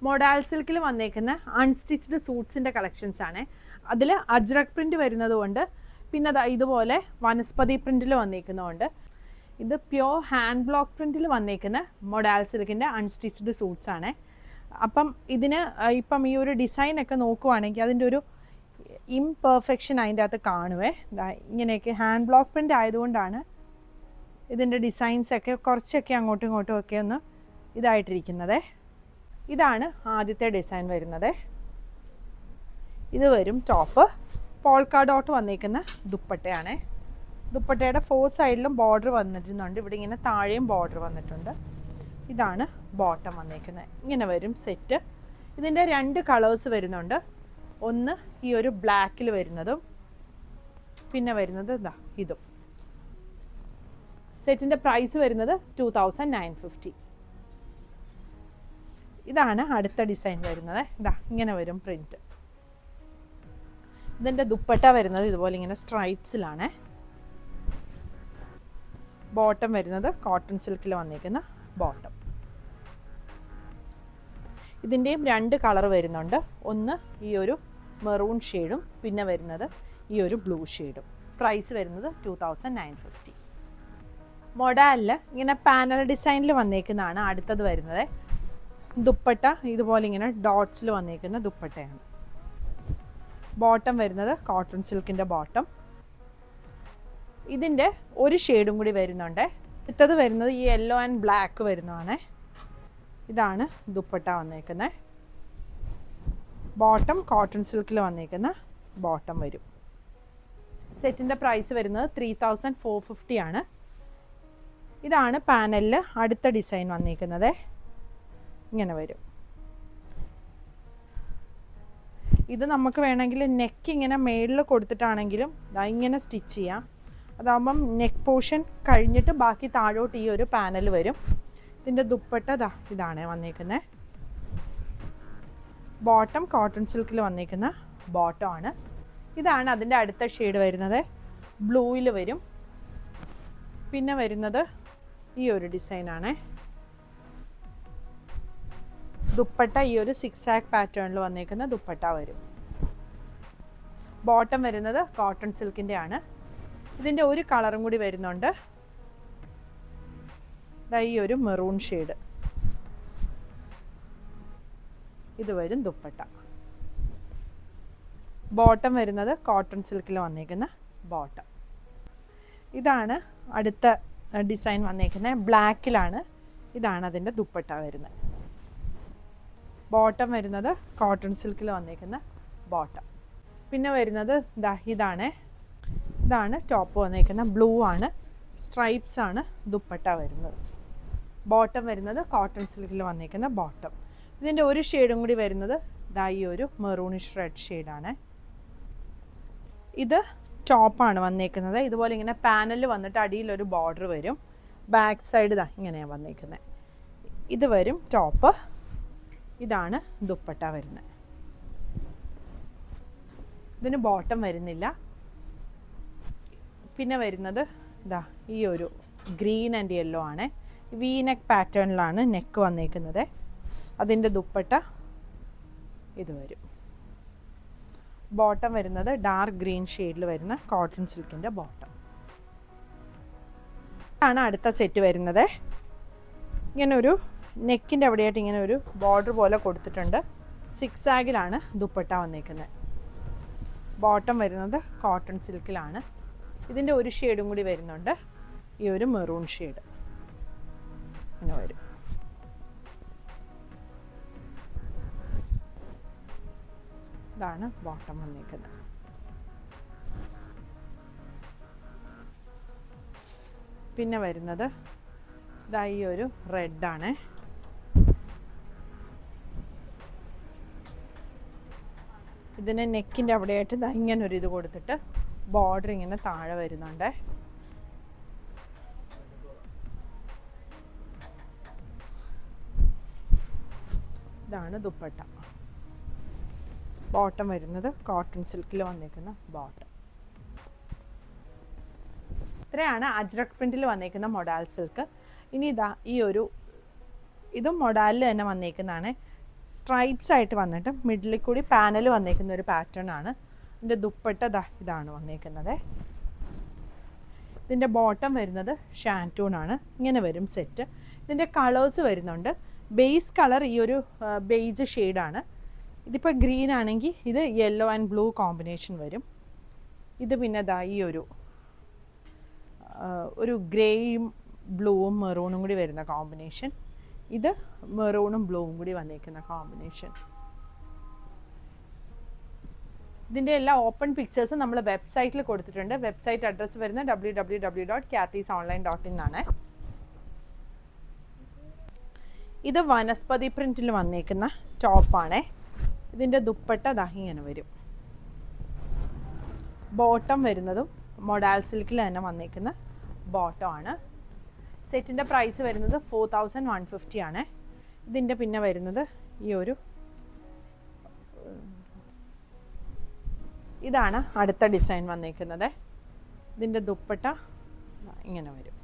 Modal സിൽക്കിൽ വന്നേക്കുന്ന unstitched സൂട്ട്സിൻ്റെ collections ആണ്. അതിൽ അജ്രക് പ്രിൻറ്റ് വരുന്നതുകൊണ്ട് പിന്നെ ഇതുപോലെ വനസ്പതി പ്രിൻറ്റിൽ വന്നേക്കുന്നതുകൊണ്ട് ഇത് പ്യോർ ഹാൻഡ് ബ്ലോക്ക് പ്രിൻറ്റിൽ വന്നേക്കുന്ന മൊഡാൽ സിൽക്കിൻ്റെ അൺസ്റ്റിച്ച്ഡ് സൂട്ട്സ് ആണ്. അപ്പം ഇതിന് ഇപ്പം ഈ ഒരു ഡിസൈനൊക്കെ നോക്കുവാണെങ്കിൽ അതിൻ്റെ ഒരു ഇംപെർഫെക്ഷൻ അതിൻ്റെ അകത്ത് കാണുവേ. ഇങ്ങനെയൊക്കെ ഹാൻഡ് ബ്ലോക്ക് പ്രിൻ്റ് ആയതുകൊണ്ടാണ് ഇതിൻ്റെ ഡിസൈൻസൊക്കെ കുറച്ചൊക്കെ അങ്ങോട്ടും ഇങ്ങോട്ടും ഒക്കെ ഒന്ന് ഇതായിട്ടിരിക്കുന്നത്. ഇതാണ് ആദ്യത്തെ ഡിസൈൻ വരുന്നത്. ഇത് വരും ടോപ്പ്. പോൾക്ക ഡോട്ട് വന്നിരിക്കുന്ന ദുപ്പട്ടയാണ്. ദുപ്പട്ടയുടെ 4 സൈഡിലും ബോർഡർ വന്നിട്ടുണ്ട്. ഇവിടെ ഇങ്ങനെ താഴെയും ബോർഡർ വന്നിട്ടുണ്ട്. ഇതാണ് ബോട്ടം വന്നിരിക്കുന്നത്. ഇങ്ങനെ വരും സെറ്റ്. ഇതിൻ്റെ 2 കളേഴ്സ് വരുന്നുണ്ട്. ഒന്ന് ഈ ഒരു ബ്ലാക്കിൽ വരുന്നതും പിന്നെ വരുന്നത് ഇതും. സെറ്റിൻ്റെ പ്രൈസ് വരുന്നത് 2950. ഇതാണ് അടുത്ത ഡിസൈൻ വരുന്നത്. ഇങ്ങനെ വരും പ്രിൻറ്റ്. ഇതിൻ്റെ ദുപ്പട്ട വരുന്നത് ഇതുപോലെ ഇങ്ങനെ സ്ട്രൈപ്സിലാണ്. ബോട്ടം വരുന്നത് കോട്ടൺ സിൽക്കിൽ വന്നിരിക്കുന്ന ബോട്ടം. ഇതിൻ്റെയും 2 കളർ വരുന്നുണ്ട്. ഒന്ന് ഈ ഒരു മെറൂൺ ഷെയ്ഡും പിന്നെ വരുന്നത് ഈ ഒരു ബ്ലൂ ഷെയ്ഡും. പ്രൈസ് വരുന്നത് 2950. മൊഡാലിൽ ഇങ്ങനെ പാനൽ ഡിസൈനിൽ വന്നേക്കുന്നതാണ് അടുത്തത് വരുന്നത്. ദുപ്പട്ട ഇതുപോലെ ഇങ്ങനെ ഡോട്ട്സിൽ വന്നേക്കുന്ന ദുപ്പട്ടയാണ്. ബോട്ടം വരുന്നത് കോട്ടൺ സിൽക്കിൻ്റെ ബോട്ടം. ഇതിൻ്റെ ഒരു ഷെയ്ഡും കൂടി വരുന്നുണ്ട്. അടുത്തത് വരുന്നത് ഈ യെല്ലോ ആൻഡ് ബ്ലാക്ക് വരുന്നതാണ്. ഇതാണ് ദുപ്പട്ട വന്നേക്കുന്നത്. ബോട്ടം കോട്ടൺ സിൽക്കിൽ വന്നേക്കുന്ന ബോട്ടം വരും. സെറ്റിൻ്റെ പ്രൈസ് വരുന്നത് 3450 ആണ്. ഇതാണ് പാനലിൽ അടുത്ത ഡിസൈൻ വന്നിരിക്കുന്നത്. ഇങ്ങനെ വരും. ഇത് നമുക്ക് വേണമെങ്കിൽ നെക്ക് ഇങ്ങനെ മേളിൽ കൊടുത്തിട്ടാണെങ്കിലും ഇങ്ങനെ സ്റ്റിച്ച് ചെയ്യാം. അതാകുമ്പം നെക്ക് പോർഷൻ കഴിഞ്ഞിട്ട് ബാക്കി താഴോട്ട് ഈ ഒരു പാനൽ വരും. ഇതിൻ്റെ ദുപ്പട്ട ഇതാണ് വന്നിരിക്കുന്നത്. ബോട്ടം കോട്ടൺ സിൽക്കിൽ വന്നിരിക്കുന്ന ബോട്ടമാണ്. ഇതാണ് അതിൻ്റെ അടുത്ത ഷെയ്ഡ് വരുന്നത്. ബ്ലൂവിൽ വരും. പിന്നെ വരുന്നത് ഈ ഒരു ഡിസൈനാണ്. ദുപ്പട്ട ഈ ഒരു 6 പാറ്റേണിൽ വന്നിരിക്കുന്ന ദുപ്പട്ട വരും. ബോട്ടം വരുന്നത് കോട്ടൺ സിൽക്കിൻ്റെ ആണ്. ഇതിൻ്റെ ഒരു കളറും കൂടി വരുന്നുണ്ട്. ഈ ഒരു മെറൂൺ ഷെയ്ഡ്. ഇത് വരും ദുപ്പട്ട. ബോട്ടം വരുന്നത് കോട്ടൺ സിൽക്കിൽ വന്നിരിക്കുന്ന ബോട്ടം. ഇതാണ് അടുത്ത ഡിസൈൻ വന്നിരിക്കുന്നത്. ബ്ലാക്കിലാണ്. ഇതാണ് അതിൻ്റെ ദുപ്പട്ട വരുന്നത്. ബോട്ടം വരുന്നത് കോട്ടൺ സിൽക്കിൽ വന്നിരിക്കുന്ന ബോട്ടം. പിന്നെ വരുന്നത് ഇതാണ്. ഇതാണ് ടോപ്പ് വന്നിരിക്കുന്ന ബ്ലൂ ആണ്. സ്ട്രൈപ്സ് ആണ് ദുപ്പട്ട വരുന്നത്. ബോട്ടം വരുന്നത് കോട്ടൺ സിൽക്കിൽ വന്നിരിക്കുന്ന ബോട്ടം. ഇതിൻ്റെ ഒരു ഷെയ്ഡും കൂടി വരുന്നത് ഈ ഒരു മെറൂണിഷ് റെഡ് ഷെയ്ഡാണ്. ഇത് ടോപ്പാണ് വന്നിരിക്കുന്നത്. ഇതുപോലെ ഇങ്ങനെ പാനലിൽ വന്നിട്ട് അടിയിലൊരു ബോർഡർ വരും. ബാക്ക് സൈഡ് ഇങ്ങനെയാണ് വന്നിരിക്കുന്നത്. ഇത് വരും ടോപ്പ്. ഇതാണ് ദുപ്പട്ട വരുന്നത്. ഇതിന് ബോട്ടം വരുന്നില്ല. പിന്നെ വരുന്നത് ഈ ഒരു ഗ്രീൻ ആൻഡ് യെല്ലോ ആണ്. വി നെക്ക് പാറ്റേണിലാണ് നെക്ക് വന്നിരിക്കുന്നത്. അതിൻ്റെ ദുപ്പട്ട ഇത് വരും. ബോട്ടം വരുന്നത് ഡാർക്ക് ഗ്രീൻ ഷെയ്ഡിൽ വരുന്ന കോട്ടൺ സിൽക്കിൻ്റെ ബോട്ടം. ആണ് അടുത്ത സെറ്റ് വരുന്നത്. ഇങ്ങനെ ഒരു നെക്കിൻ്റെ അവിടെയായിട്ട് ഇങ്ങനെ ഒരു ബോർഡർ പോലെ കൊടുത്തിട്ടുണ്ട്. 6 ആഗിലാണ് ദുപ്പട്ട വന്നിരിക്കുന്നത്. ബോട്ടം വരുന്നത് കോട്ടൺ സിൽക്കിലാണ്. ഇതിൻ്റെ ഒരു ഷെയ്ഡും കൂടി വരുന്നുണ്ട്. ഈ ഒരു മെറൂൺ ഷെയ്ഡ് ഇങ്ങനെ വരും. ഇതാണ് ബോട്ടം വന്നിരിക്കുന്നത്. പിന്നെ വരുന്നത് ഈ ഒരു റെഡാണ്. ഇതിന് നെക്കിൻ്റെ അവിടെയായിട്ട് ഇങ്ങനൊരു ഇത് കൊടുത്തിട്ട് ബോർഡർ ഇങ്ങനെ താഴെ വരുന്നുണ്ട്. ഇതാണ് ദുപ്പട്ട. ബോട്ടം വരുന്നത് കോട്ടൺ സിൽക്കിൽ വന്നിരിക്കുന്ന ബോട്ടം. ഇത്രയാണ് അജ്രക് പ്രിൻറ്റിൽ വന്നിരിക്കുന്ന മൊഡാൽ സിൽക്ക്. ഇനി ഈ ഒരു ഇതും മൊഡാലിൽ തന്നെ വന്നിരിക്കുന്നതാണ്. സ്ട്രൈപ്സ് ആയിട്ട് വന്നിട്ട് മിഡിലിൽ കൂടി പാനൽ വന്നേക്കുന്ന ഒരു പാറ്റേൺ ആണ്. ഇതിൻ്റെ ദുപ്പട്ട ഇതാണ് വന്നേക്കുന്നത്. ഇതിൻ്റെ ബോട്ടം വരുന്നത് ഷാൻറ്റൂൺ ആണ്. ഇങ്ങനെ വരും സെറ്റ്. ഇതിൻ്റെ കളേഴ്സ് വരുന്നുണ്ട്. ബേസ് കളർ ഈ ഒരു ബേജ് ഷെയ്ഡാണ്. ഇതിപ്പോൾ ഗ്രീൻ ആണെങ്കിൽ ഇത് യെല്ലോ ആൻഡ് ബ്ലൂ കോമ്പിനേഷൻ വരും. ഇത് പിന്നെ ഈ ഒരു ഗ്രേയും ബ്ലൂവും മെറൂണും കൂടി വരുന്ന കോമ്പിനേഷൻ. ഇത് മെറൂണും ബ്ലൂവും കൂടി വന്നേക്കുന്ന കോമ്പിനേഷൻ. ഇതിൻ്റെ എല്ലാ ഓപ്പൺ പിക്ചേഴ്സും നമ്മൾ വെബ്സൈറ്റിൽ കൊടുത്തിട്ടുണ്ട്. വെബ്സൈറ്റ് അഡ്രസ്സ് വരുന്നത് www.kathysonline.in ആണ്. ഇത് വനസ്പതി പ്രിൻറ്റിൽ വന്നേക്കുന്ന ടോപ്പാണേ. ഇതിൻ്റെ ദുപ്പട്ട ഇങ്ങനെ വരും. ബോട്ടം വരുന്നതും മൊഡാൽ സിൽക്കിൽ തന്നെ വന്നേക്കുന്ന ബോട്ടം ആണ്. സെറ്റിൻ്റെ പ്രൈസ് വരുന്നത് 4150 ആണ്. ഇതിൻ്റെ പിന്നെ വരുന്നത് ഇതാണ് അടുത്ത ഡിസൈൻ വന്നേക്കുന്നത്. ഇതിൻ്റെ ദുപ്പട്ട ഇങ്ങനെ വരും.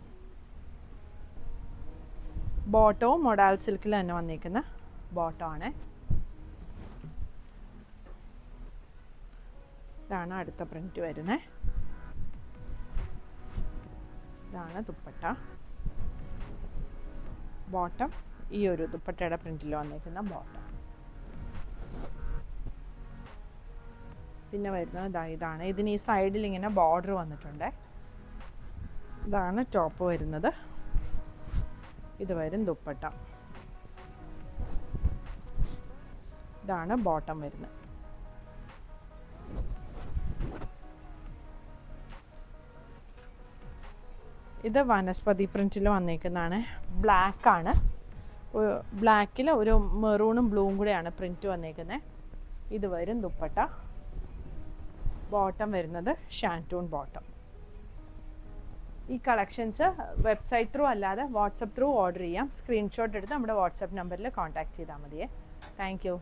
ബോട്ടവും മൊഡാൽ സിൽക്കിൽ തന്നെ വന്നേക്കുന്ന ബോട്ടം ആണ്. ഇതാണ് അടുത്ത പ്രിൻറ്റ് വരുന്നത്. ഇതാണ് ദുപ്പട്ട. ബോട്ടം ഈ ഒരു ദുപ്പട്ടയുടെ പ്രിൻറ്റിൽ വന്നേക്കുന്ന ബോട്ടം. പിന്നെ വരുന്നത് ഇതാണ്. ഇതിന് ഈ സൈഡിൽ ഇങ്ങനെ ബോർഡർ വന്നിട്ടുണ്ട്. ഇതാണ് ടോപ്പ് വരുന്നത്. ഇത് വരും ദുപ്പട്ട. ഇതാണ് ബോട്ടം വരുന്നത്. ഇത് വനസ്പതി പ്രിൻറ്റിൽ വന്നേക്കുന്നതാണ്. ബ്ലാക്കാണ്. ബ്ലാക്കിൽ ഒരു മെറൂണും ബ്ലൂവും കൂടെയാണ് പ്രിൻറ്റ് വന്നേക്കുന്നത്. ഇത് വരും ദുപ്പട്ട. ബോട്ടം വരുന്നത് ഷാൻറ്റൂൺ ബോട്ടം. ഈ കളക്ഷൻസ് വെബ്സൈറ്റ് ത്രൂ അല്ലാതെ വാട്സപ്പ് ത്രൂ ഓർഡർ ചെയ്യാം. സ്ക്രീൻഷോട്ട് എടുത്ത് നമ്മുടെ വാട്സപ്പ് നമ്പറിൽ കോൺടാക്റ്റ് ചെയ്താൽ മതിയേ. Thank you.